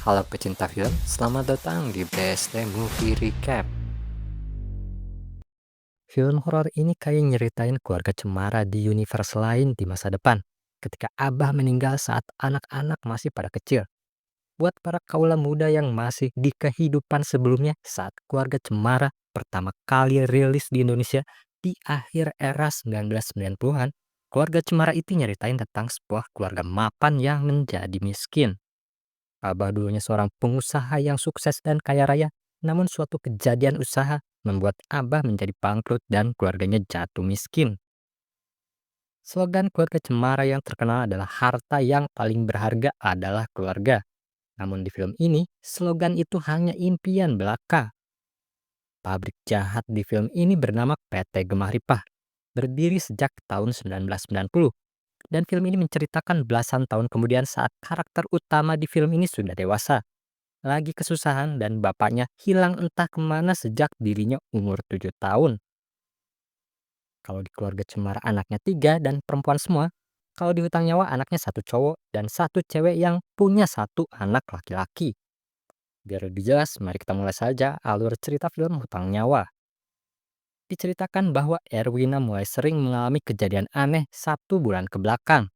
Halo pecinta film, selamat datang di BSD Movie Recap. Film horor ini kayak nyeritain keluarga cemara di universe lain di masa depan. Ketika Abah meninggal saat anak-anak masih pada kecil. Buat para kaula muda yang masih di kehidupan sebelumnya saat keluarga cemara pertama kali rilis di Indonesia di akhir era 1990-an, keluarga cemara itu nyeritain tentang sebuah keluarga mapan yang menjadi miskin. Abah dulunya seorang pengusaha yang sukses dan kaya raya, namun suatu kejadian usaha membuat Abah menjadi bangkrut dan keluarganya jatuh miskin. Slogan keluarga Cemara yang terkenal adalah harta yang paling berharga adalah keluarga. Namun di film ini, slogan itu hanya impian belaka. Pabrik jahat di film ini bernama PT Gemah Ripah, berdiri sejak tahun 1990. Dan film ini menceritakan belasan tahun kemudian saat karakter utama di film ini sudah dewasa, lagi kesusahan dan bapaknya hilang entah kemana sejak dirinya umur 7 tahun. Kalau di keluarga Cemara anaknya 3 dan perempuan semua. Kalau di Hutang Nyawa anaknya satu cowok dan satu cewek yang punya satu anak laki-laki. Biar lebih jelas, mari kita mulai saja alur cerita film Hutang Nyawa. Diceritakan bahwa Erwina mulai sering mengalami kejadian aneh 1 bulan ke belakang.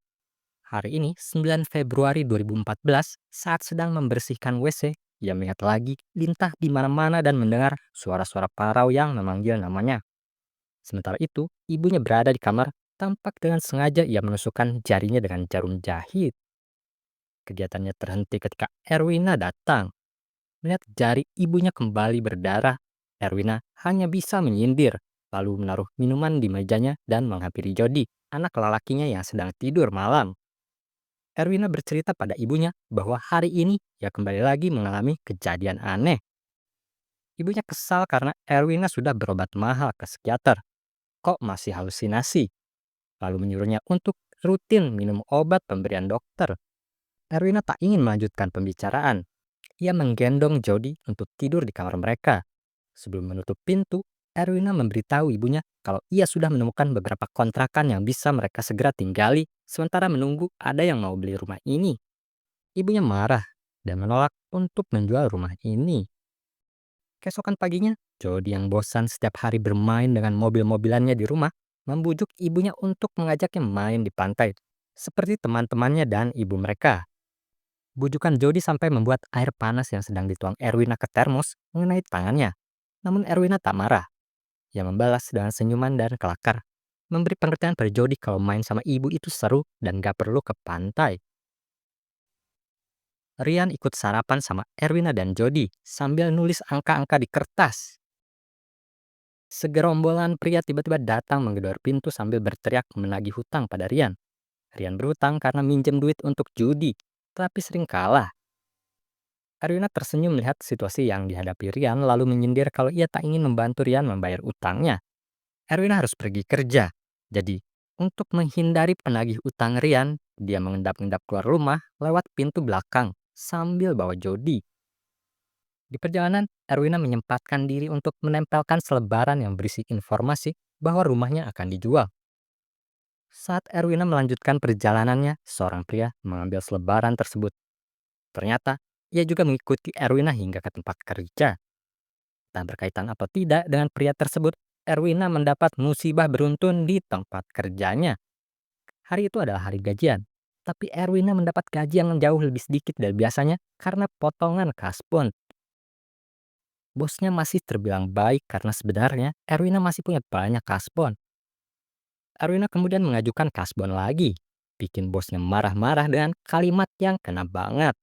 Hari ini, 9 Februari 2014, saat sedang membersihkan WC, ia melihat lagi lintah di mana-mana dan mendengar suara-suara parau yang memanggil namanya. Sementara itu, ibunya berada di kamar, tampak dengan sengaja ia menusukkan jarinya dengan jarum jahit. Kegiatannya terhenti ketika Erwina datang. Melihat jari ibunya kembali berdarah, Erwina hanya bisa menyindir, lalu menaruh minuman di mejanya dan menghampiri Jody, anak lelakinya yang sedang tidur malam. Erwina bercerita pada ibunya bahwa hari ini ia kembali lagi mengalami kejadian aneh. Ibunya kesal karena Erwina sudah berobat mahal ke psikiater. Kok masih halusinasi? Lalu menyuruhnya untuk rutin minum obat pemberian dokter. Erwina tak ingin melanjutkan pembicaraan. Ia menggendong Jody untuk tidur di kamar mereka. Sebelum menutup pintu, Erwina memberitahu ibunya kalau ia sudah menemukan beberapa kontrakan yang bisa mereka segera tinggali sementara menunggu ada yang mau beli rumah ini. Ibunya marah dan menolak untuk menjual rumah ini. Keesokan paginya, Jody yang bosan setiap hari bermain dengan mobil-mobilannya di rumah, membujuk ibunya untuk mengajaknya main di pantai, seperti teman-temannya dan ibu mereka. Bujukan Jody sampai membuat air panas yang sedang dituang Erwina ke termos mengenai tangannya. Namun Erwina tak marah. Ia membalas dengan senyuman dan kelakar, memberi pengertian pada Jody kalau main sama ibu itu seru dan gak perlu ke pantai. Rian ikut sarapan sama Erwina dan Jody sambil nulis angka-angka di kertas. Segerombolan pria tiba-tiba datang menggedor pintu sambil berteriak menagih hutang pada Rian. Rian berhutang karena minjem duit untuk judi, tapi sering kalah. Erwina tersenyum melihat situasi yang dihadapi Rian lalu menyindir kalau ia tak ingin membantu Rian membayar utangnya. Erwina harus pergi kerja. Jadi, untuk menghindari penagih utang Rian, dia mengendap-endap keluar rumah lewat pintu belakang sambil bawa Jody. Di perjalanan, Erwina menyempatkan diri untuk menempelkan selebaran yang berisi informasi bahwa rumahnya akan dijual. Saat Erwina melanjutkan perjalanannya, seorang pria mengambil selebaran tersebut. Ternyata, ia juga mengikuti Erwina hingga ke tempat kerja. Tak berkaitan apa tidak dengan pria tersebut, Erwina mendapat musibah beruntun di tempat kerjanya. Hari itu adalah hari gajian, tapi Erwina mendapat gaji yang jauh lebih sedikit dari biasanya karena potongan kasbon. Bosnya masih terbilang baik karena sebenarnya Erwina masih punya banyak kasbon. Erwina kemudian mengajukan kasbon lagi, bikin bosnya marah-marah dengan kalimat yang kena banget.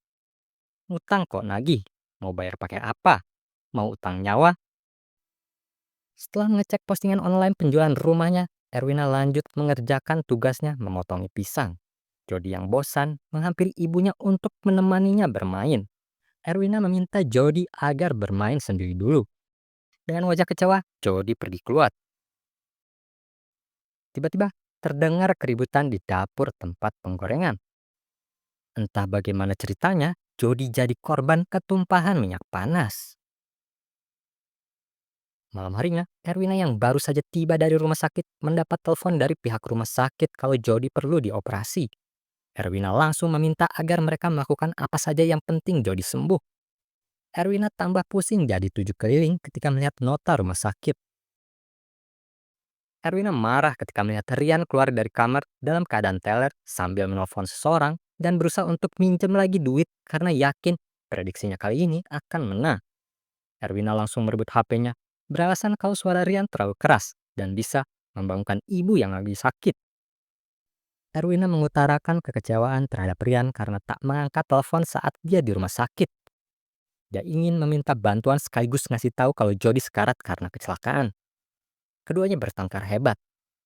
Utang kok nagih? Mau bayar pakai apa? Mau utang nyawa? Setelah mengecek postingan online penjualan rumahnya, Erwina lanjut mengerjakan tugasnya memotongi pisang. Jody yang bosan menghampiri ibunya untuk menemaninya bermain. Erwina meminta Jody agar bermain sendiri dulu. Dengan wajah kecewa, Jody pergi keluar. Tiba-tiba terdengar keributan di dapur tempat penggorengan. Entah bagaimana ceritanya, Jody jadi korban ketumpahan minyak panas. Malam harinya, Erwina yang baru saja tiba dari rumah sakit mendapat telepon dari pihak rumah sakit kalau Jody perlu dioperasi. Erwina langsung meminta agar mereka melakukan apa saja yang penting Jody sembuh. Erwina tambah pusing jadi 7 keliling ketika melihat nota rumah sakit. Erwina marah ketika melihat Rian keluar dari kamar dalam keadaan teler sambil menelpon seseorang dan berusaha untuk minjem lagi duit karena yakin prediksinya kali ini akan menang. Erwina langsung merebut HP-nya, beralasan kalau suara Rian terlalu keras dan bisa membangunkan ibu yang lagi sakit. Erwina mengutarakan kekecewaan terhadap Rian karena tak mengangkat telepon saat dia di rumah sakit. Dia ingin meminta bantuan sekaligus ngasih tahu kalau Jody sekarat karena kecelakaan. Keduanya bertengkar hebat.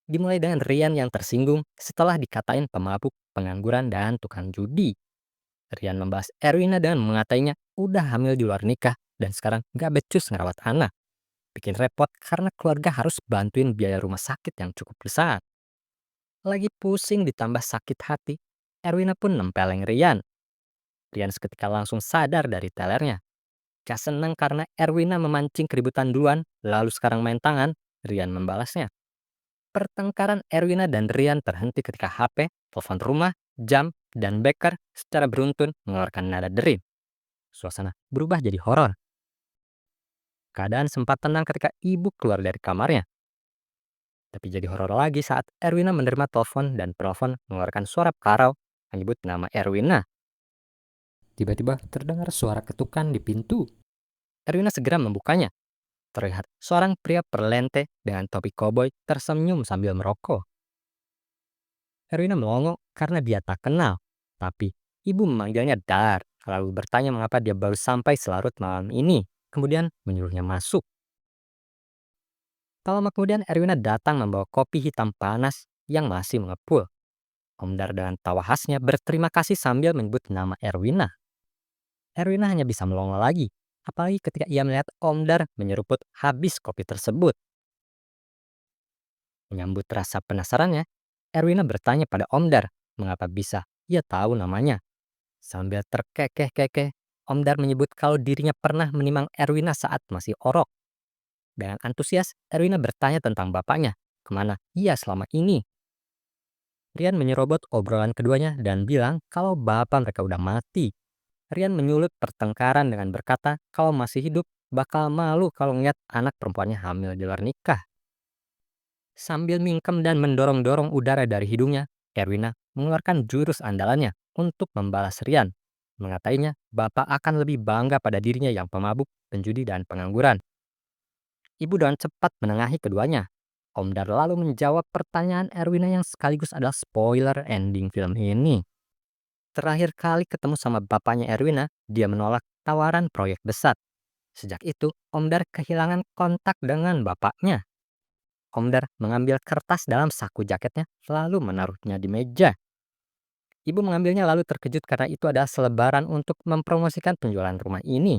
Dimulai dengan Rian yang tersinggung setelah dikatain pemabuk, pengangguran, dan tukang judi. Rian membahas Erwina dengan mengatainya udah hamil di luar nikah dan sekarang gak becus ngerawat anak. Bikin repot karena keluarga harus bantuin biaya rumah sakit yang cukup besar. Lagi pusing ditambah sakit hati, Erwina pun nempeleng Rian. Rian seketika langsung sadar dari telernya. Gak senang karena Erwina memancing keributan duluan, lalu sekarang main tangan, Rian membalasnya. Pertengkaran Erwina dan Rian terhenti ketika HP, telepon rumah, jam, dan beker secara beruntun mengeluarkan nada dering. Suasana berubah jadi horor. Keadaan sempat tenang ketika ibu keluar dari kamarnya. Tapi jadi horor lagi saat Erwina menerima telepon dan telepon mengeluarkan suara karau menyebut nama Erwina. Tiba-tiba terdengar suara ketukan di pintu. Erwina segera membukanya. Terlihat seorang pria perlente dengan topi koboi tersenyum sambil merokok. Erwina melongo karena dia tak kenal. Tapi ibu memanggilnya Dar, lalu bertanya mengapa dia baru sampai selarut malam ini. Kemudian menyuruhnya masuk. Tak lama kemudian Erwina datang membawa kopi hitam panas yang masih mengepul. Om Dar dengan tawa khasnya berterima kasih sambil menyebut nama Erwina. Erwina hanya bisa melongo lagi, apalagi ketika ia melihat Om Dar menyeruput habis kopi tersebut. Menyambut rasa penasarannya, Erwina bertanya pada Om Dar mengapa bisa ia tahu namanya. Sambil terkekeh-kekeh, Om Dar menyebut kalau dirinya pernah menimang Erwina saat masih orok. Dengan antusias, Erwina bertanya tentang bapaknya, kemana ia selama ini. Rian menyerobot obrolan keduanya dan bilang kalau bapak mereka udah mati. Rian menyulut pertengkaran dengan berkata kalau masih hidup bakal malu kalau ngeliat anak perempuannya hamil di luar nikah. Sambil mingkem dan mendorong-dorong udara dari hidungnya, Erwina mengeluarkan jurus andalannya untuk membalas Rian. Mengatainya bapak akan lebih bangga pada dirinya yang pemabuk, penjudi, dan pengangguran. Ibu dengan cepat menengahi keduanya. Om Dar lalu menjawab pertanyaan Erwina yang sekaligus adalah spoiler ending film ini. Terakhir kali ketemu sama bapaknya Erwina, dia menolak tawaran proyek besar. Sejak itu, Om Dar kehilangan kontak dengan bapaknya. Om Dar mengambil kertas dalam saku jaketnya, lalu menaruhnya di meja. Ibu mengambilnya lalu terkejut karena itu adalah selebaran untuk mempromosikan penjualan rumah ini.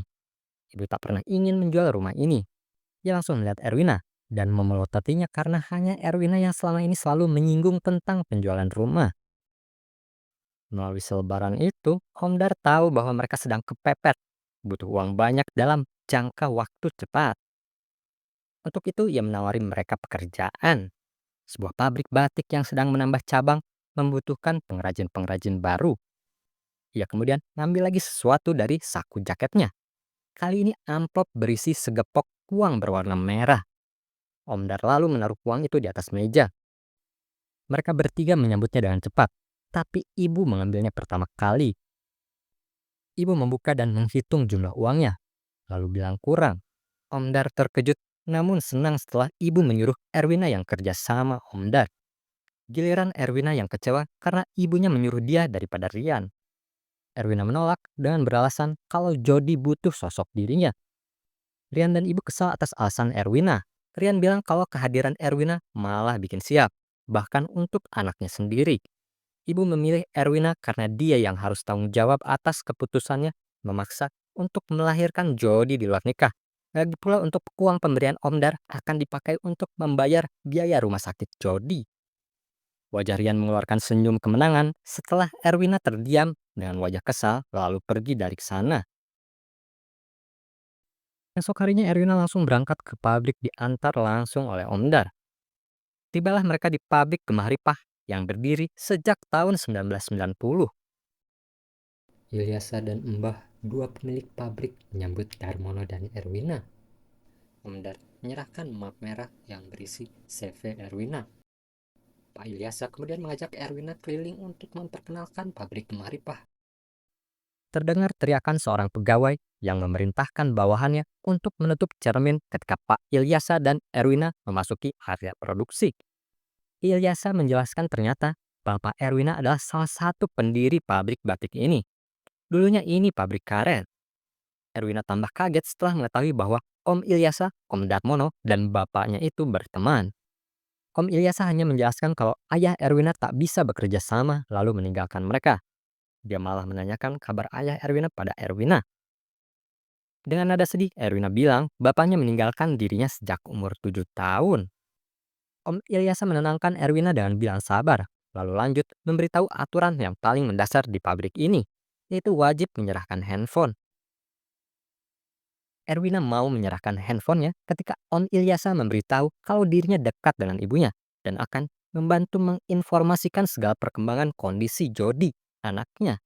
Ibu tak pernah ingin menjual rumah ini. Dia langsung melihat Erwina dan memelotatinya karena hanya Erwina yang selama ini selalu menyinggung tentang penjualan rumah. Melalui selebaran itu, Om Dar tahu bahwa mereka sedang kepepet, butuh uang banyak dalam jangka waktu cepat. Untuk itu, ia menawari mereka pekerjaan. Sebuah pabrik batik yang sedang menambah cabang membutuhkan pengrajin-pengrajin baru. Ia kemudian mengambil lagi sesuatu dari saku jaketnya. Kali ini amplop berisi segepok uang berwarna merah. Om Dar lalu menaruh uang itu di atas meja. Mereka bertiga menyambutnya dengan cepat, tapi ibu mengambilnya pertama kali. Ibu membuka dan menghitung jumlah uangnya, lalu bilang kurang. Om Dar terkejut, namun senang setelah ibu menyuruh Erwina yang kerja sama Om Dar. Giliran Erwina yang kecewa karena ibunya menyuruh dia daripada Rian. Erwina menolak dengan beralasan kalau Jody butuh sosok dirinya. Rian dan ibu kesal atas alasan Erwina. Rian bilang kalau kehadiran Erwina malah bikin siap, bahkan untuk anaknya sendiri. Ibu memilih Erwina karena dia yang harus tanggung jawab atas keputusannya memaksa untuk melahirkan Jody di luar nikah. Lagi pula untuk uang pemberian Om Dar akan dipakai untuk membayar biaya rumah sakit Jody. Wajah Rian mengeluarkan senyum kemenangan setelah Erwina terdiam dengan wajah kesal lalu pergi dari sana. Esok harinya Erwina langsung berangkat ke pabrik diantar langsung oleh Om Dar. Tibalah mereka di pabrik Gemah Ripah yang berdiri sejak tahun 1990. Ilyasa dan Mbah, dua pemilik pabrik, menyambut Darmono dan Erwina, menyerahkan map merah yang berisi CV Erwina. Pak Ilyasa kemudian mengajak Erwina keliling untuk memperkenalkan pabrik Gemaripah. Terdengar teriakan seorang pegawai yang memerintahkan bawahannya untuk menutup cermin ketika Pak Ilyasa dan Erwina memasuki area produksi. Ilyasa menjelaskan ternyata Bapak Erwina adalah salah satu pendiri pabrik batik ini. Dulunya ini pabrik karet. Erwina tambah kaget setelah mengetahui bahwa Om Ilyasa, Om Darmono, dan bapaknya itu berteman. Om Ilyasa hanya menjelaskan kalau ayah Erwina tak bisa bekerja sama lalu meninggalkan mereka. Dia malah menanyakan kabar ayah Erwina pada Erwina. Dengan nada sedih, Erwina bilang bapaknya meninggalkan dirinya sejak umur 7 tahun. Om Ilyasa menenangkan Erwina dengan bilang sabar, lalu lanjut memberitahu aturan yang paling mendasar di pabrik ini, yaitu wajib menyerahkan handphone. Erwina mau menyerahkan handphonenya ketika Om Ilyasa memberitahu kalau dirinya dekat dengan ibunya dan akan membantu menginformasikan segala perkembangan kondisi Jody, anaknya.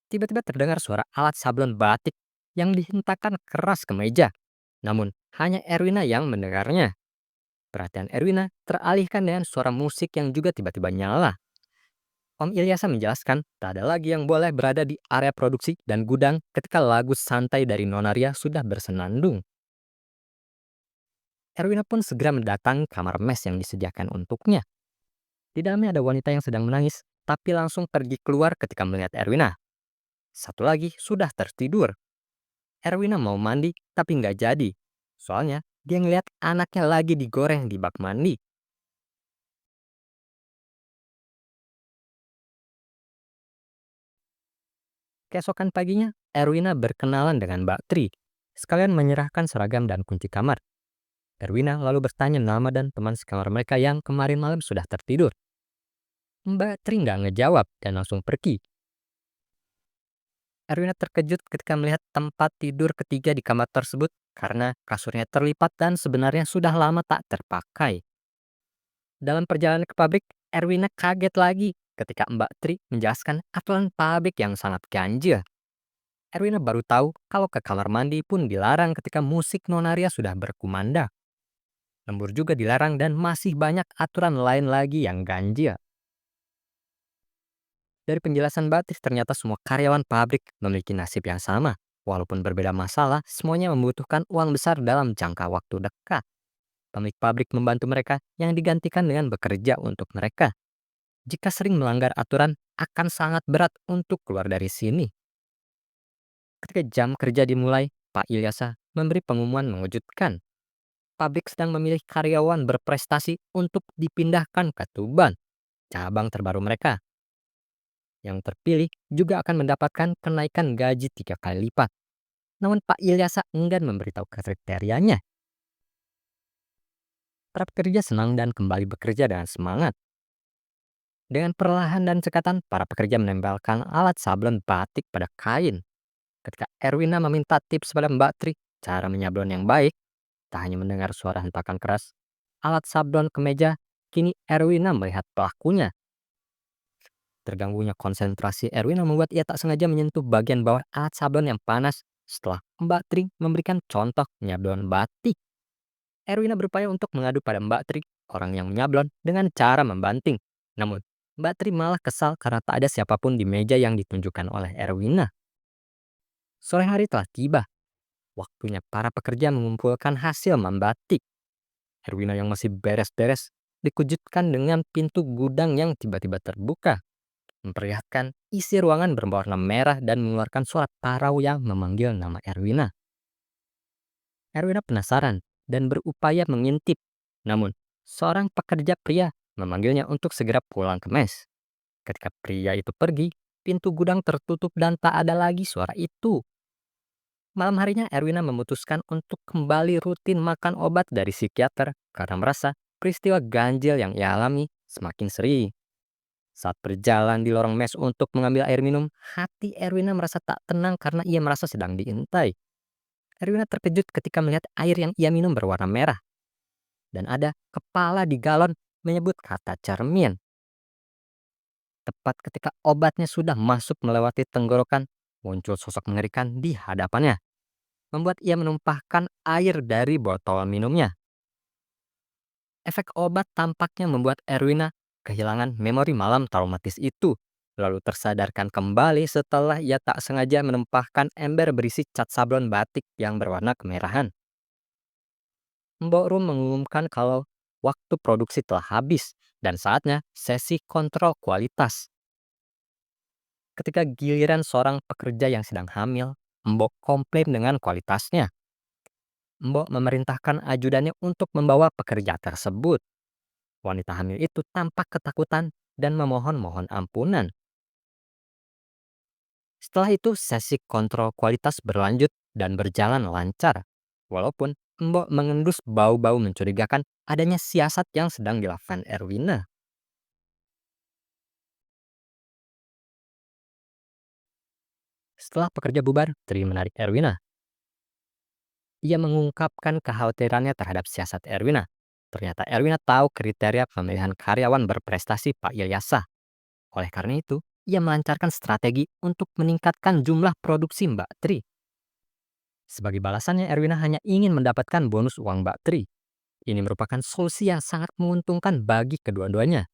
Tiba-tiba terdengar suara alat sablon batik yang dihentakkan keras ke meja. Namun, hanya Erwina yang mendengarnya. Perhatian Erwina teralihkan dengan suara musik yang juga tiba-tiba nyala. Om Ilyasa menjelaskan, tak ada lagi yang boleh berada di area produksi dan gudang ketika lagu santai dari Nonaria sudah bersenandung. Erwina pun segera mendatangi kamar mes yang disediakan untuknya. Di dalamnya ada wanita yang sedang menangis, tapi langsung pergi keluar ketika melihat Erwina. Satu lagi sudah tertidur. Erwina mau mandi, tapi nggak jadi. Soalnya, dia ngeliat anaknya lagi digoreng di bak mandi. Keesokan paginya, Erwina berkenalan dengan Mbak Tri. Sekalian menyerahkan seragam dan kunci kamar. Erwina lalu bertanya nama dan teman sekamar mereka yang kemarin malam sudah tertidur. Mbak Tri nggak ngejawab dan langsung pergi. Erwina terkejut ketika melihat tempat tidur ketiga di kamar tersebut karena kasurnya terlipat dan sebenarnya sudah lama tak terpakai. Dalam perjalanan ke pabrik, Erwina kaget lagi ketika Mbak Tri menjelaskan aturan pabrik yang sangat ganjil. Erwina baru tahu kalau ke kamar mandi pun dilarang ketika musik Nonaria sudah berkumandang. Lembur juga dilarang dan masih banyak aturan lain lagi yang ganjil. Dari penjelasan Batis, ternyata semua karyawan pabrik memiliki nasib yang sama. Walaupun berbeda masalah, semuanya membutuhkan uang besar dalam jangka waktu dekat. Pemilik pabrik membantu mereka yang digantikan dengan bekerja untuk mereka. Jika sering melanggar aturan, akan sangat berat untuk keluar dari sini. Ketika jam kerja dimulai, Pak Ilyasa memberi pengumuman mengejutkan. Pabrik sedang memilih karyawan berprestasi untuk dipindahkan ke Tuban, cabang terbaru mereka. Yang terpilih juga akan mendapatkan kenaikan gaji 3 kali lipat. Namun Pak Ilyasa enggan memberitahu kriterianya. Para pekerja senang dan kembali bekerja dengan semangat. Dengan perlahan dan cekatan, para pekerja menempelkan alat sablon batik pada kain. Ketika Erwina meminta tips pada Mbak Tri, cara menyablon yang baik, tak hanya mendengar suara hentakan keras, alat sablon ke meja, kini Erwina melihat pelakunya. Terganggunya konsentrasi Erwina membuat ia tak sengaja menyentuh bagian bawah alat sablon yang panas setelah Mbak Tri memberikan contoh menyablon batik. Erwina berupaya untuk mengadu pada Mbak Tri, orang yang menyablon, dengan cara membanting. Namun, Mbak Tri malah kesal karena tak ada siapapun di meja yang ditunjukkan oleh Erwina. Sore hari telah tiba. Waktunya para pekerja mengumpulkan hasil membatik. Erwina yang masih beres-beres dikejutkan dengan pintu gudang yang tiba-tiba terbuka, memperlihatkan isi ruangan berwarna merah dan mengeluarkan suara parau yang memanggil nama Erwina. Erwina penasaran dan berupaya mengintip. Namun, seorang pekerja pria memanggilnya untuk segera pulang ke mes. Ketika pria itu pergi, pintu gudang tertutup dan tak ada lagi suara itu. Malam harinya Erwina memutuskan untuk kembali rutin makan obat dari psikiater karena merasa peristiwa ganjil yang ia alami semakin sering. Saat berjalan di lorong mes untuk mengambil air minum, hati Erwina merasa tak tenang karena ia merasa sedang diintai. Erwina terkejut ketika melihat air yang ia minum berwarna merah dan ada kepala di galon menyebut kata cermin. Tepat ketika obatnya sudah masuk melewati tenggorokan, muncul sosok mengerikan di hadapannya, membuat ia menumpahkan air dari botol minumnya. Efek obat tampaknya membuat Erwina kehilangan memori malam traumatis itu, lalu tersadarkan kembali setelah ia tak sengaja menumpahkan ember berisi cat sablon batik yang berwarna kemerahan. Mbok Rum mengumumkan kalau waktu produksi telah habis dan saatnya sesi kontrol kualitas. Ketika giliran seorang pekerja yang sedang hamil, Mbok komplain dengan kualitasnya. Mbok memerintahkan ajudannya untuk membawa pekerja tersebut. Wanita hamil itu tampak ketakutan dan memohon-mohon ampunan. Setelah itu, sesi kontrol kualitas berlanjut dan berjalan lancar. Walaupun Mbok mengendus bau-bau mencurigakan adanya siasat yang sedang dilakukan Erwina. Setelah pekerja bubar, Tri menarik Erwina. Ia mengungkapkan kekhawatirannya terhadap siasat Erwina. Ternyata Erwina tahu kriteria pemilihan karyawan berprestasi Pak Ilyasah. Oleh karena itu, ia melancarkan strategi untuk meningkatkan jumlah produksi Mbak Tri. Sebagai balasannya, Erwina hanya ingin mendapatkan bonus uang Mbak Tri. Ini merupakan solusi yang sangat menguntungkan bagi kedua-duanya.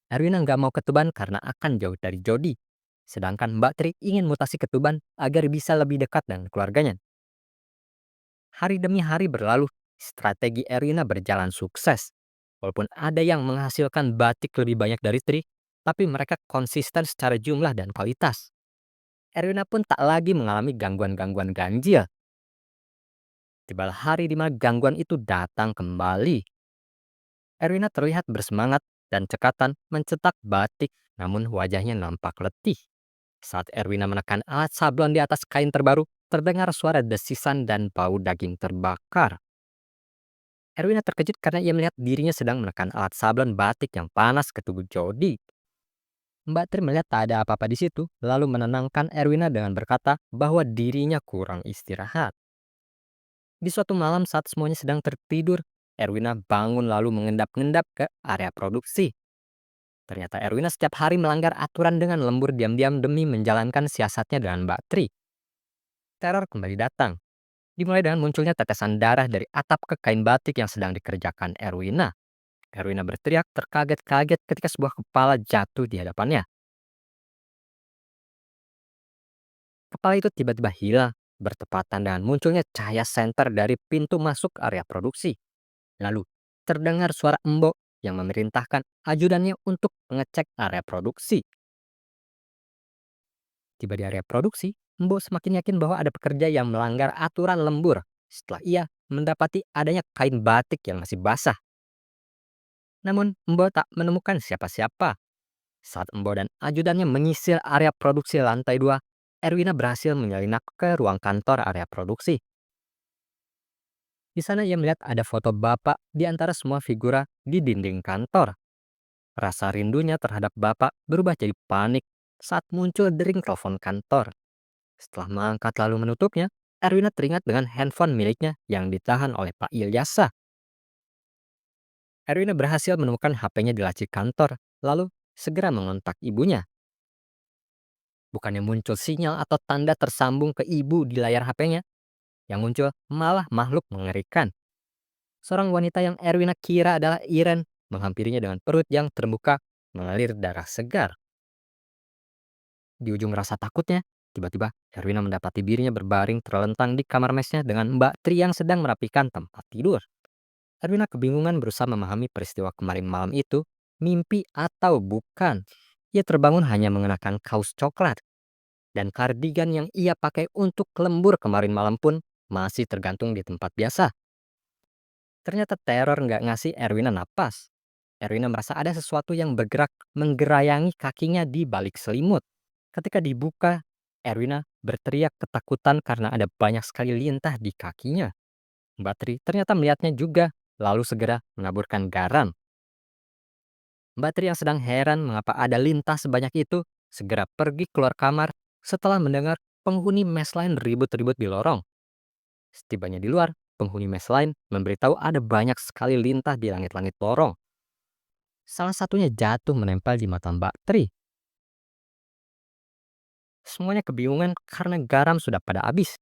Erwina nggak mau ketuban karena akan jauh dari Jody. Sedangkan Mbak Tri ingin mutasi ketuban agar bisa lebih dekat dengan keluarganya. Hari demi hari berlalu, strategi Erwina berjalan sukses. Walaupun ada yang menghasilkan batik lebih banyak dari Tri, tapi mereka konsisten secara jumlah dan kualitas. Erwina pun tak lagi mengalami gangguan-gangguan ganjil. Tibalah hari di mana gangguan itu datang kembali. Erwina terlihat bersemangat dan cekatan mencetak batik, namun wajahnya nampak letih. Saat Erwina menekan alat sablon di atas kain terbaru, terdengar suara desisan dan bau daging terbakar. Erwina terkejut karena ia melihat dirinya sedang menekan alat sablon batik yang panas ke tubuh Jody. Mbak Tri melihat tak ada apa-apa di situ, lalu menenangkan Erwina dengan berkata bahwa dirinya kurang istirahat. Di suatu malam saat semuanya sedang tertidur, Erwina bangun lalu mengendap-endap ke area produksi. Ternyata Erwina setiap hari melanggar aturan dengan lembur diam-diam demi menjalankan siasatnya dengan Mbak Tri. Teror kembali datang, dimulai dengan munculnya tetesan darah dari atap ke kain batik yang sedang dikerjakan Erwina. Erwina berteriak terkaget-kaget ketika sebuah kepala jatuh di hadapannya. Kepala itu tiba-tiba hilang, bertepatan dengan munculnya cahaya senter dari pintu masuk area produksi. Lalu, terdengar suara Embok yang memerintahkan ajudannya untuk mengecek area produksi. Tiba di area produksi, Embok semakin yakin bahwa ada pekerja yang melanggar aturan lembur setelah ia mendapati adanya kain batik yang masih basah. Namun, Embok tak menemukan siapa-siapa. Saat Embok dan ajudannya menyisir area produksi lantai 2, Erwina berhasil menyelinap ke ruang kantor area produksi. Di sana ia melihat ada foto bapak di antara semua figura di dinding kantor. Rasa rindunya terhadap bapak berubah jadi panik saat muncul dering telepon kantor. Setelah mengangkat lalu menutupnya, Erwina teringat dengan handphone miliknya yang ditahan oleh Pak Ilyasa. Erwina berhasil menemukan HP-nya di laci kantor, lalu segera mengontak ibunya. Bukannya muncul sinyal atau tanda tersambung ke ibu di layar HP-nya, yang muncul malah makhluk mengerikan. Seorang wanita yang Erwina kira adalah Iren menghampirinya dengan perut yang terbuka mengalir darah segar. Di ujung rasa takutnya, tiba-tiba Erwina mendapati dirinya berbaring terlentang di kamar mesnya dengan Mbak Tri yang sedang merapikan tempat tidur. Erwina kebingungan berusaha memahami peristiwa kemarin malam itu, mimpi atau bukan. Ia terbangun hanya mengenakan kaos coklat, dan kardigan yang ia pakai untuk lembur kemarin malam pun masih tergantung di tempat biasa. Ternyata teror nggak ngasih Erwina napas. Erwina merasa ada sesuatu yang bergerak menggerayangi kakinya di balik selimut. Ketika dibuka, Erwina berteriak ketakutan karena ada banyak sekali lintah di kakinya. Mbak Tri ternyata melihatnya juga, lalu segera menaburkan garam. Mbak Tri yang sedang heran mengapa ada lintah sebanyak itu, segera pergi keluar kamar setelah mendengar penghuni mes lain ribut-ribut di lorong. Setibanya di luar, penghuni mes lain memberitahu ada banyak sekali lintah di langit-langit lorong. Salah satunya jatuh menempel di mata Mbak Tri. Semuanya kebingungan karena garam sudah pada habis.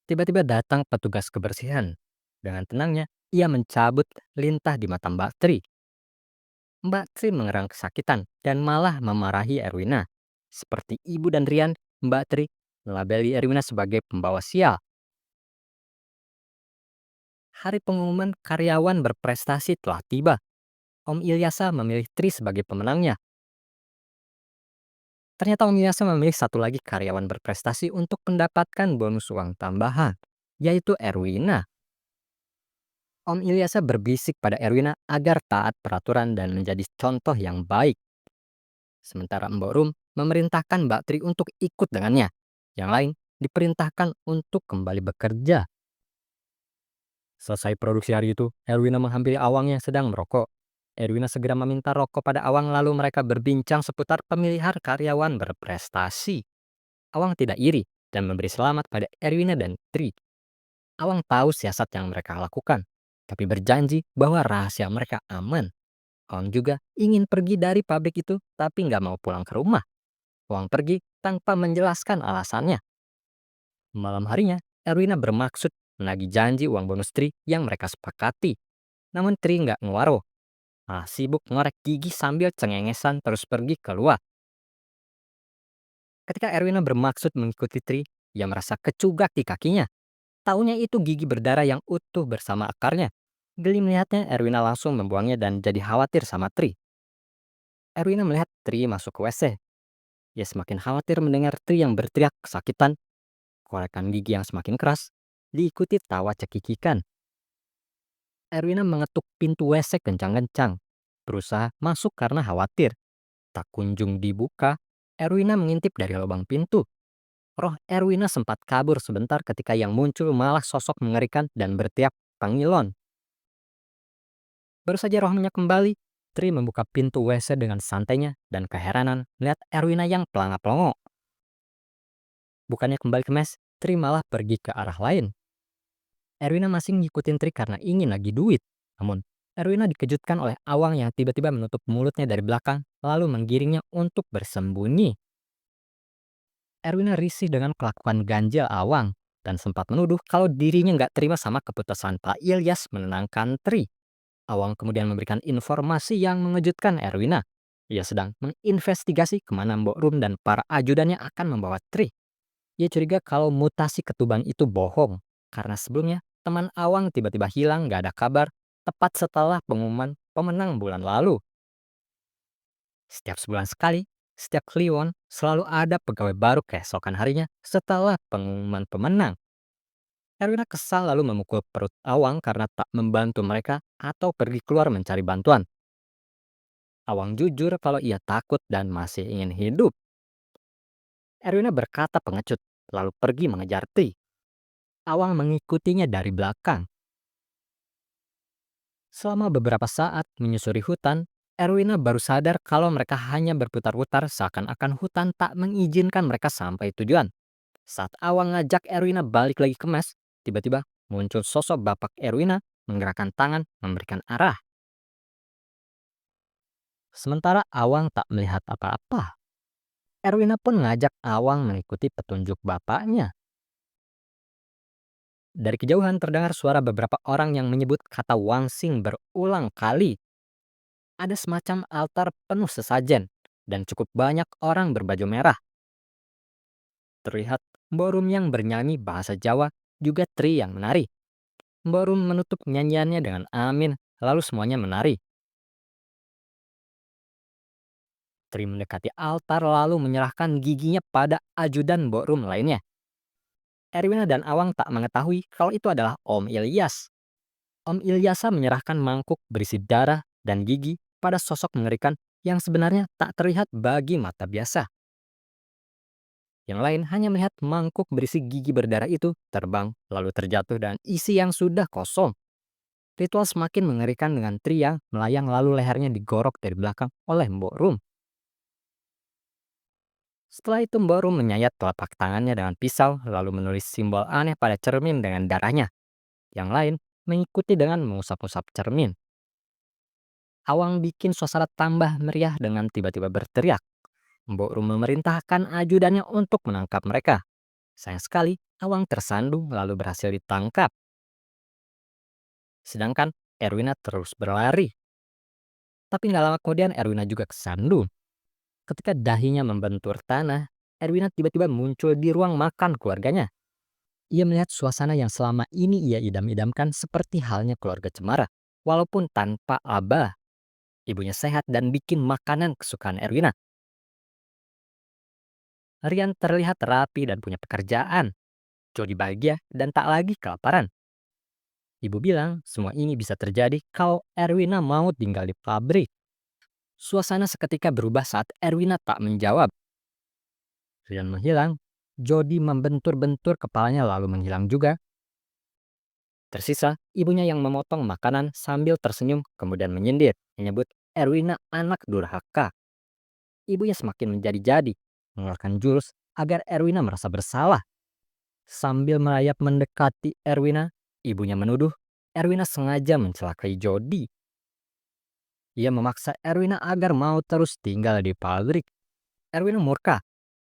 Tiba-tiba datang petugas kebersihan. Dengan tenangnya, ia mencabut lintah di mata Mbak Tri. Mbak Tri mengerang kesakitan dan malah memarahi Erwina. Seperti ibu dan Rian, Mbak Tri melabeli Erwina sebagai pembawa sial. Hari pengumuman karyawan berprestasi telah tiba. Om Ilyasa memilih Tri sebagai pemenangnya. Ternyata Om Ilyasa memilih satu lagi karyawan berprestasi untuk mendapatkan bonus uang tambahan, yaitu Erwina. Om Ilyasa berbisik pada Erwina agar taat peraturan dan menjadi contoh yang baik. Sementara Mbok Rum memerintahkan Mbak Tri untuk ikut dengannya. Yang lain diperintahkan untuk kembali bekerja. Selesai produksi hari itu, Erwina menghampiri Awang yang sedang merokok. Erwina segera meminta rokok pada Awang lalu mereka berbincang seputar pemilihan karyawan berprestasi. Awang tidak iri dan memberi selamat pada Erwina dan Tri. Awang tahu siasat yang mereka lakukan, tapi berjanji bahwa rahasia mereka aman. Awang juga ingin pergi dari pabrik itu, tapi nggak mau pulang ke rumah. Awang pergi tanpa menjelaskan alasannya. Malam harinya, Erwina bermaksud menagih janji uang bonus Tri yang mereka sepakati. Namun Tri nggak ngewaro, malah sibuk ngorek gigi sambil cengengesan terus pergi keluar. Ketika Erwina bermaksud mengikuti Tri, ia merasa kecugak di kakinya. Taunya itu gigi berdarah yang utuh bersama akarnya. Geli melihatnya, Erwina langsung membuangnya dan jadi khawatir sama Tri. Erwina melihat Tri masuk ke WC. Ia semakin khawatir mendengar Tri yang berteriak kesakitan, korekan gigi yang semakin keras, diikuti tawa cekikikan. Erwina mengetuk pintu WC kencang-kencang, berusaha masuk karena khawatir. Tak kunjung dibuka, Erwina mengintip dari lubang pintu. Roh Erwina sempat kabur sebentar ketika yang muncul malah sosok mengerikan dan bertiap pangilon. Baru saja rohnya kembali, Tri membuka pintu WC dengan santainya dan keheranan melihat Erwina yang pelangap-pelongo. Bukannya kembali ke mes, Tri malah pergi ke arah lain. Erwina masih ngikutin Tri karena ingin lagi duit. Namun, Erwina dikejutkan oleh Awang yang tiba-tiba menutup mulutnya dari belakang lalu menggiringnya untuk bersembunyi. Erwina risih dengan kelakuan ganjil Awang dan sempat menuduh kalau dirinya nggak terima sama keputusan Pak Ilyas menenangkan Tri. Awang kemudian memberikan informasi yang mengejutkan Erwina. Ia sedang menginvestigasi kemana Mbok Rum dan para ajudannya akan membawa Tri. Ia curiga kalau mutasi ketubang itu bohong, karena sebelumnya teman Awang tiba-tiba hilang gak ada kabar tepat setelah pengumuman pemenang bulan lalu. Setiap sebulan sekali, setiap Kliwon selalu ada pegawai baru keesokan harinya setelah pengumuman pemenang. Erwina kesal lalu memukul perut Awang karena tak membantu mereka atau pergi keluar mencari bantuan. Awang jujur kalau ia takut dan masih ingin hidup. Erwina berkata pengecut, lalu pergi mengejar Tri. Awang mengikutinya dari belakang. Selama beberapa saat menyusuri hutan, Erwina baru sadar kalau mereka hanya berputar-putar seakan-akan hutan tak mengizinkan mereka sampai tujuan. Saat Awang ngajak Erwina balik lagi ke mes, tiba-tiba muncul sosok bapak Erwina menggerakkan tangan memberikan arah. Sementara Awang tak melihat apa-apa. Erwina pun ngajak Awang mengikuti petunjuk bapaknya. Dari kejauhan terdengar suara beberapa orang yang menyebut kata Wangsing berulang kali. Ada semacam altar penuh sesajen dan cukup banyak orang berbaju merah. Terlihat Borum yang bernyanyi bahasa Jawa, juga Tri yang menari. Borum menutup nyanyiannya dengan amin, lalu semuanya menari. Tri mendekati altar lalu menyerahkan giginya pada ajudan Borum lainnya. Erwina dan Awang tak mengetahui kalau itu adalah Om Ilyas. Om Ilyasa menyerahkan mangkuk berisi darah dan gigi pada sosok mengerikan yang sebenarnya tak terlihat bagi mata biasa. Yang lain hanya melihat mangkuk berisi gigi berdarah itu terbang lalu terjatuh dan isi yang sudah kosong. Ritual semakin mengerikan dengan Tri yang melayang lalu lehernya digorok dari belakang oleh Mbok Rum. Setelah itu Mbok Rum menyayat telapak tangannya dengan pisau lalu menulis simbol aneh pada cermin dengan darahnya. Yang lain mengikuti dengan mengusap-usap cermin. Awang bikin suasana tambah meriah dengan tiba-tiba berteriak. Mbok Rum memerintahkan ajudannya untuk menangkap mereka. Sayang sekali, Awang tersandung lalu berhasil ditangkap. Sedangkan Erwina terus berlari. Tapi nggak lama kemudian Erwina juga kesandung. Ketika dahinya membentur tanah, Erwina tiba-tiba muncul di ruang makan keluarganya. Ia melihat suasana yang selama ini ia idam-idamkan seperti halnya keluarga Cemara. Walaupun tanpa Abah, ibunya sehat dan bikin makanan kesukaan Erwina. Rian terlihat rapi dan punya pekerjaan. Jody bahagia dan tak lagi kelaparan. Ibu bilang semua ini bisa terjadi kalau Erwina mau tinggal di pabrik. Suasana seketika berubah saat Erwina tak menjawab. Rian menghilang. Jody membentur-bentur kepalanya lalu menghilang juga. Tersisa ibunya yang memotong makanan sambil tersenyum kemudian menyindir. Menyebut Erwina anak durhaka. Ibunya semakin menjadi-jadi. Mengeluarkan jurus agar Erwina merasa bersalah. Sambil merayap mendekati Erwina, ibunya menuduh Erwina sengaja mencelakai Jody. Ia memaksa Erwina agar mau terus tinggal di pabrik. Erwina murka,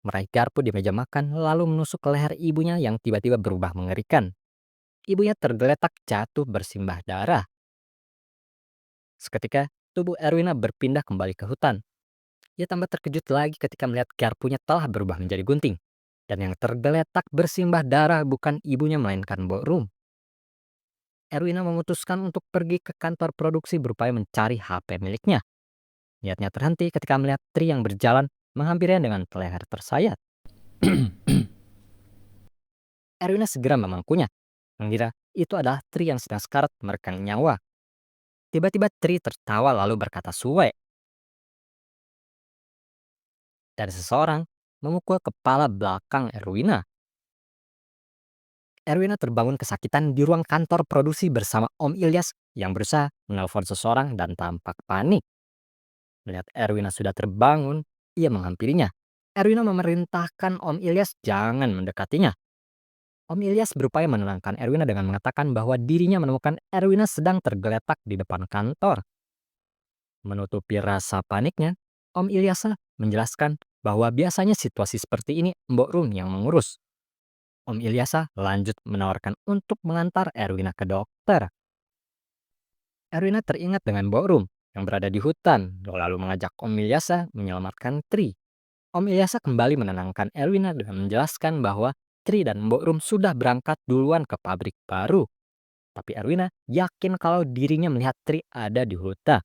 meraih garpu di meja makan lalu menusuk ke leher ibunya yang tiba-tiba berubah mengerikan. Ibunya tergeletak jatuh bersimbah darah. Seketika, tubuh Erwina berpindah kembali ke hutan. Ia tambah terkejut lagi ketika melihat garpunya telah berubah menjadi gunting. Dan yang tergeletak bersimbah darah bukan ibunya melainkan Mbok Rum. Erwina memutuskan untuk pergi ke kantor produksi berupaya mencari HP miliknya. Niatnya terhenti ketika melihat Tri yang berjalan menghampirinya dengan leher tersayat. Erwina segera memangkunya, mengira itu adalah Tri yang sedang sekarat merekam nyawa. Tiba-tiba Tri tertawa lalu berkata suwe. Dan seseorang memukul kepala belakang Erwina. Erwina terbangun kesakitan di ruang kantor produksi bersama Om Ilyas yang berusaha menelpon seseorang dan tampak panik. Melihat Erwina sudah terbangun, ia menghampirinya. Erwina memerintahkan Om Ilyas jangan mendekatinya. Om Ilyas berupaya menenangkan Erwina dengan mengatakan bahwa dirinya menemukan Erwina sedang tergeletak di depan kantor. Menutupi rasa paniknya, Om Ilyas menjelaskan bahwa biasanya situasi seperti ini Mbok Rum yang mengurus. Om Ilyasa lanjut menawarkan untuk mengantar Erwina ke dokter. Erwina teringat dengan Mbok Rum yang berada di hutan, lalu mengajak Om Ilyasa menyelamatkan Tri. Om Ilyasa kembali menenangkan Erwina dengan menjelaskan bahwa Tri dan Mbok Rum sudah berangkat duluan ke pabrik baru. Tapi Erwina yakin kalau dirinya melihat Tri ada di hutan.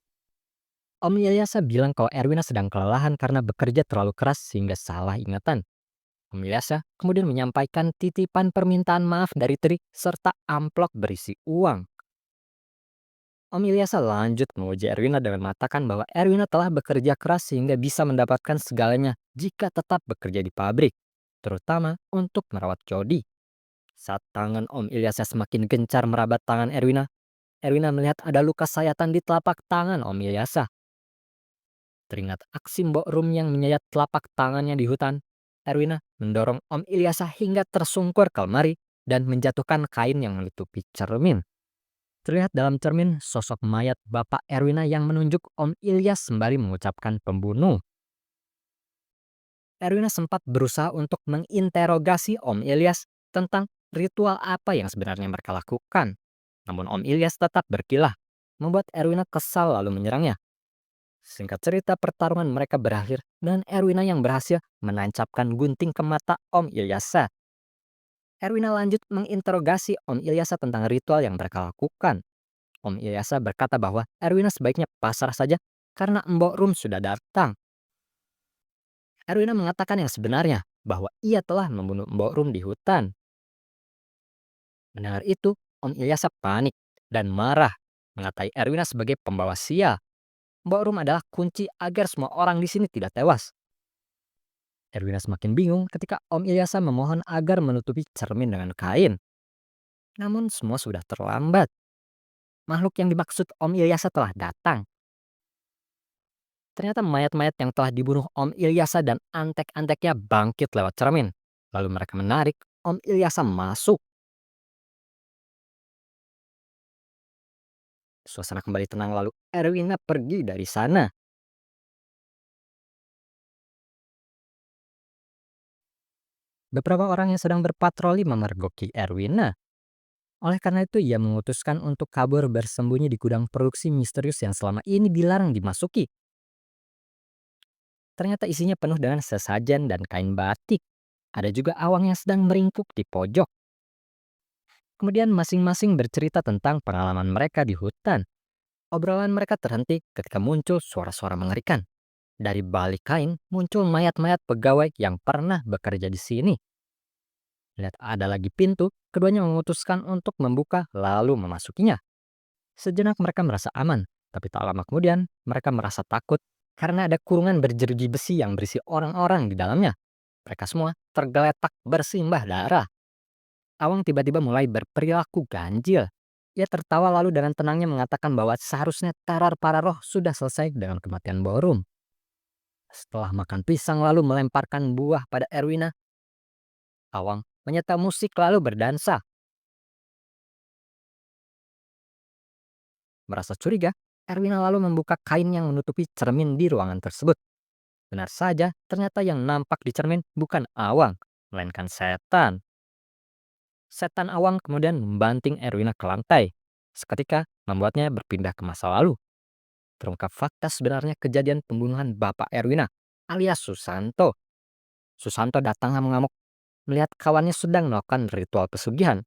Om Ilyasa bilang kalau Erwina sedang kelelahan karena bekerja terlalu keras sehingga salah ingatan. Om Ilyasa kemudian menyampaikan titipan permintaan maaf dari Tri serta amplop berisi uang. Om Ilyasa lanjut menguji Erwina dengan mengatakan bahwa Erwina telah bekerja keras sehingga bisa mendapatkan segalanya jika tetap bekerja di pabrik, terutama untuk merawat Jody. Saat tangan Om Ilyasa semakin gencar merabat tangan Erwina, Erwina melihat ada luka sayatan di telapak tangan Om Ilyasa. Teringat aksi Mbok Rum yang menyayat telapak tangannya di hutan, Erwina mendorong Om Ilyasa hingga tersungkur ke lemari dan menjatuhkan kain yang menutupi cermin. Terlihat dalam cermin sosok mayat Bapak Erwina yang menunjuk Om Ilyas sembari mengucapkan pembunuh. Erwina sempat berusaha untuk menginterogasi Om Ilyas tentang ritual apa yang sebenarnya mereka lakukan. Namun Om Ilyas tetap berkilah, membuat Erwina kesal lalu menyerangnya. Singkat cerita pertarungan mereka berakhir dan Erwina yang berhasil menancapkan gunting ke mata Om Ilyasa. Erwina lanjut menginterogasi Om Ilyasa tentang ritual yang mereka lakukan. Om Ilyasa berkata bahwa Erwina sebaiknya pasrah saja karena Mbok Rum sudah datang. Erwina mengatakan yang sebenarnya bahwa ia telah membunuh Mbok Rum di hutan. Mendengar itu, Om Ilyasa panik dan marah, mengatai Erwina sebagai pembawa sial. Mbok Rum adalah kunci agar semua orang di sini tidak tewas. Erwina semakin bingung ketika Om Ilyasa memohon agar menutupi cermin dengan kain. Namun semua sudah terlambat. Makhluk yang dimaksud Om Ilyasa telah datang. Ternyata mayat-mayat yang telah dibunuh Om Ilyasa dan antek-anteknya bangkit lewat cermin. Lalu mereka menarik Om Ilyasa masuk. Suasana kembali tenang lalu Erwina pergi dari sana. Beberapa orang yang sedang berpatroli memergoki Erwina. Oleh karena itu ia memutuskan untuk kabur bersembunyi di gudang produksi misterius yang selama ini dilarang dimasuki. Ternyata isinya penuh dengan sesajen dan kain batik. Ada juga awang yang sedang meringkuk di pojok. Kemudian masing-masing bercerita tentang pengalaman mereka di hutan. Obrolan mereka terhenti ketika muncul suara-suara mengerikan. Dari balik kain muncul mayat-mayat pegawai yang pernah bekerja di sini. Lihat ada lagi pintu, keduanya memutuskan untuk membuka lalu memasukinya. Sejenak mereka merasa aman, tapi tak lama kemudian mereka merasa takut karena ada kurungan berjeruji besi yang berisi orang-orang di dalamnya. Mereka semua tergeletak bersimbah darah. Awang tiba-tiba mulai berperilaku ganjil. Ia tertawa lalu dengan tenangnya mengatakan bahwa seharusnya teror para roh sudah selesai dengan kematian Borum. Setelah makan pisang lalu melemparkan buah pada Erwina, Awang menyetel musik lalu berdansa. Merasa curiga, Erwina lalu membuka kain yang menutupi cermin di ruangan tersebut. Benar saja, ternyata yang nampak di cermin bukan Awang, melainkan setan. Setan Awang kemudian membanting Erwina ke lantai. Seketika membuatnya berpindah ke masa lalu. Terungkap fakta sebenarnya kejadian pembunuhan Bapak Erwina alias Susanto. Susanto datang mengamuk melihat kawannya sedang melakukan ritual pesugihan.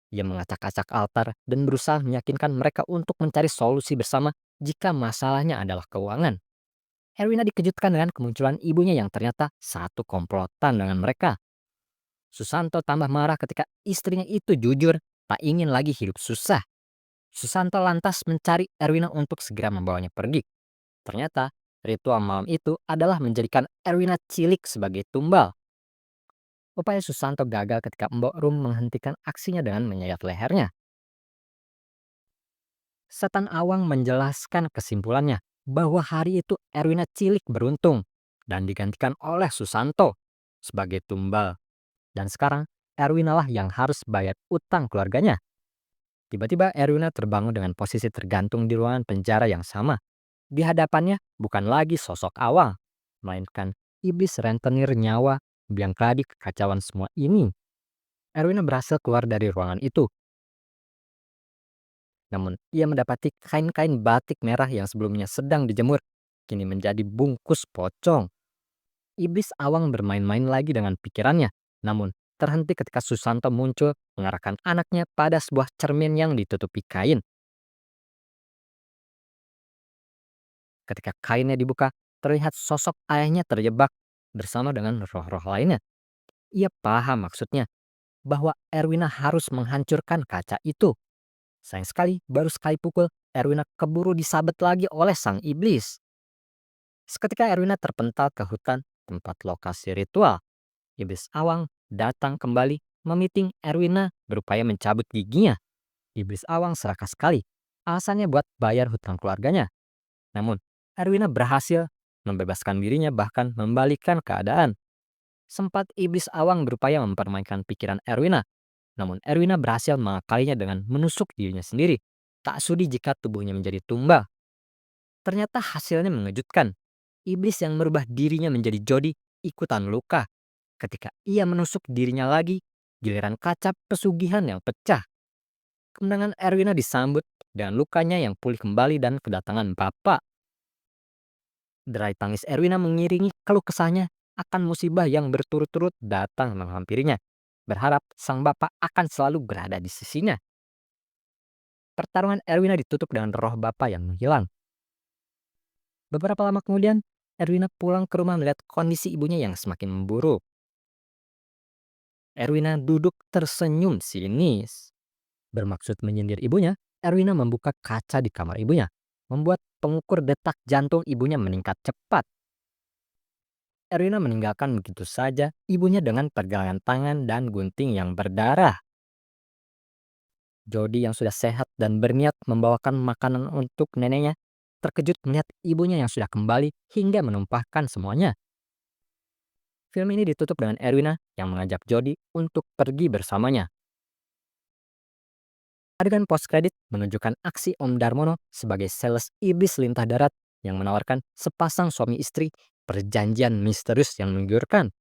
Ia mengacak-acak altar dan berusaha meyakinkan mereka untuk mencari solusi bersama jika masalahnya adalah keuangan. Erwina dikejutkan dengan kemunculan ibunya yang ternyata satu komplotan dengan mereka. Susanto tambah marah ketika istrinya itu jujur tak ingin lagi hidup susah. Susanto lantas mencari Erwina untuk segera membawanya pergi. Ternyata ritual malam itu adalah menjadikan Erwina cilik sebagai tumbal. Upaya Susanto gagal ketika Mbok Rum menghentikan aksinya dengan menyayat lehernya. Setan Awang menjelaskan kesimpulannya bahwa hari itu Erwina cilik beruntung dan digantikan oleh Susanto sebagai tumbal. Dan sekarang Erwina lah yang harus bayar utang keluarganya. Tiba-tiba Erwina terbangun dengan posisi tergantung di ruangan penjara yang sama. Di hadapannya bukan lagi sosok Awang, melainkan iblis rentenir nyawa biang keladi kekacauan semua ini. Erwina berhasil keluar dari ruangan itu. Namun, ia mendapati kain-kain batik merah yang sebelumnya sedang dijemur, kini menjadi bungkus pocong. Iblis Awang bermain-main lagi dengan pikirannya, namun terhenti ketika Susanto muncul mengarahkan anaknya pada sebuah cermin yang ditutupi kain. Ketika kainnya dibuka, terlihat sosok ayahnya terjebak bersama dengan roh-roh lainnya. Ia paham maksudnya, bahwa Erwina harus menghancurkan kaca itu. Sayang sekali, baru sekali pukul, Erwina keburu disabet lagi oleh sang iblis. Seketika Erwina terpental ke hutan tempat lokasi ritual. Iblis Awang datang kembali memiting Erwina berupaya mencabut giginya. Iblis Awang serakah sekali. Alasannya buat bayar hutang keluarganya. Namun, Erwina berhasil membebaskan dirinya bahkan membalikkan keadaan. Sempat Iblis Awang berupaya mempermainkan pikiran Erwina. Namun Erwina berhasil mengakalinya dengan menusuk dirinya sendiri. Tak sudi jika tubuhnya menjadi tumbal. Ternyata hasilnya mengejutkan. Iblis yang merubah dirinya menjadi Jodi ikutan luka. Ketika ia menusuk dirinya lagi, giliran kaca pesugihan yang pecah. Kemenangan Erwina disambut dengan lukanya yang pulih kembali dan kedatangan Bapak. Derai tangis Erwina mengiringi keluh kesahnya akan musibah yang berturut-turut datang menghampirinya. Berharap sang bapak akan selalu berada di sisinya. Pertarungan Erwina ditutup dengan roh bapak yang menghilang. Beberapa lama kemudian, Erwina pulang ke rumah melihat kondisi ibunya yang semakin memburuk. Erwina duduk tersenyum sinis. Bermaksud menyindir ibunya, Erwina membuka kaca di kamar ibunya, membuat pengukur detak jantung ibunya meningkat cepat. Erwina meninggalkan begitu saja ibunya dengan pergelangan tangan dan gunting yang berdarah. Jody yang sudah sehat dan berniat membawakan makanan untuk neneknya, terkejut melihat ibunya yang sudah kembali hingga menumpahkan semuanya. Film ini ditutup dengan Erwina yang mengajak Jody untuk pergi bersamanya. Adegan post kredit menunjukkan aksi Om Darmono sebagai sales iblis lintah darat yang menawarkan sepasang suami istri perjanjian misterius yang menggiurkan.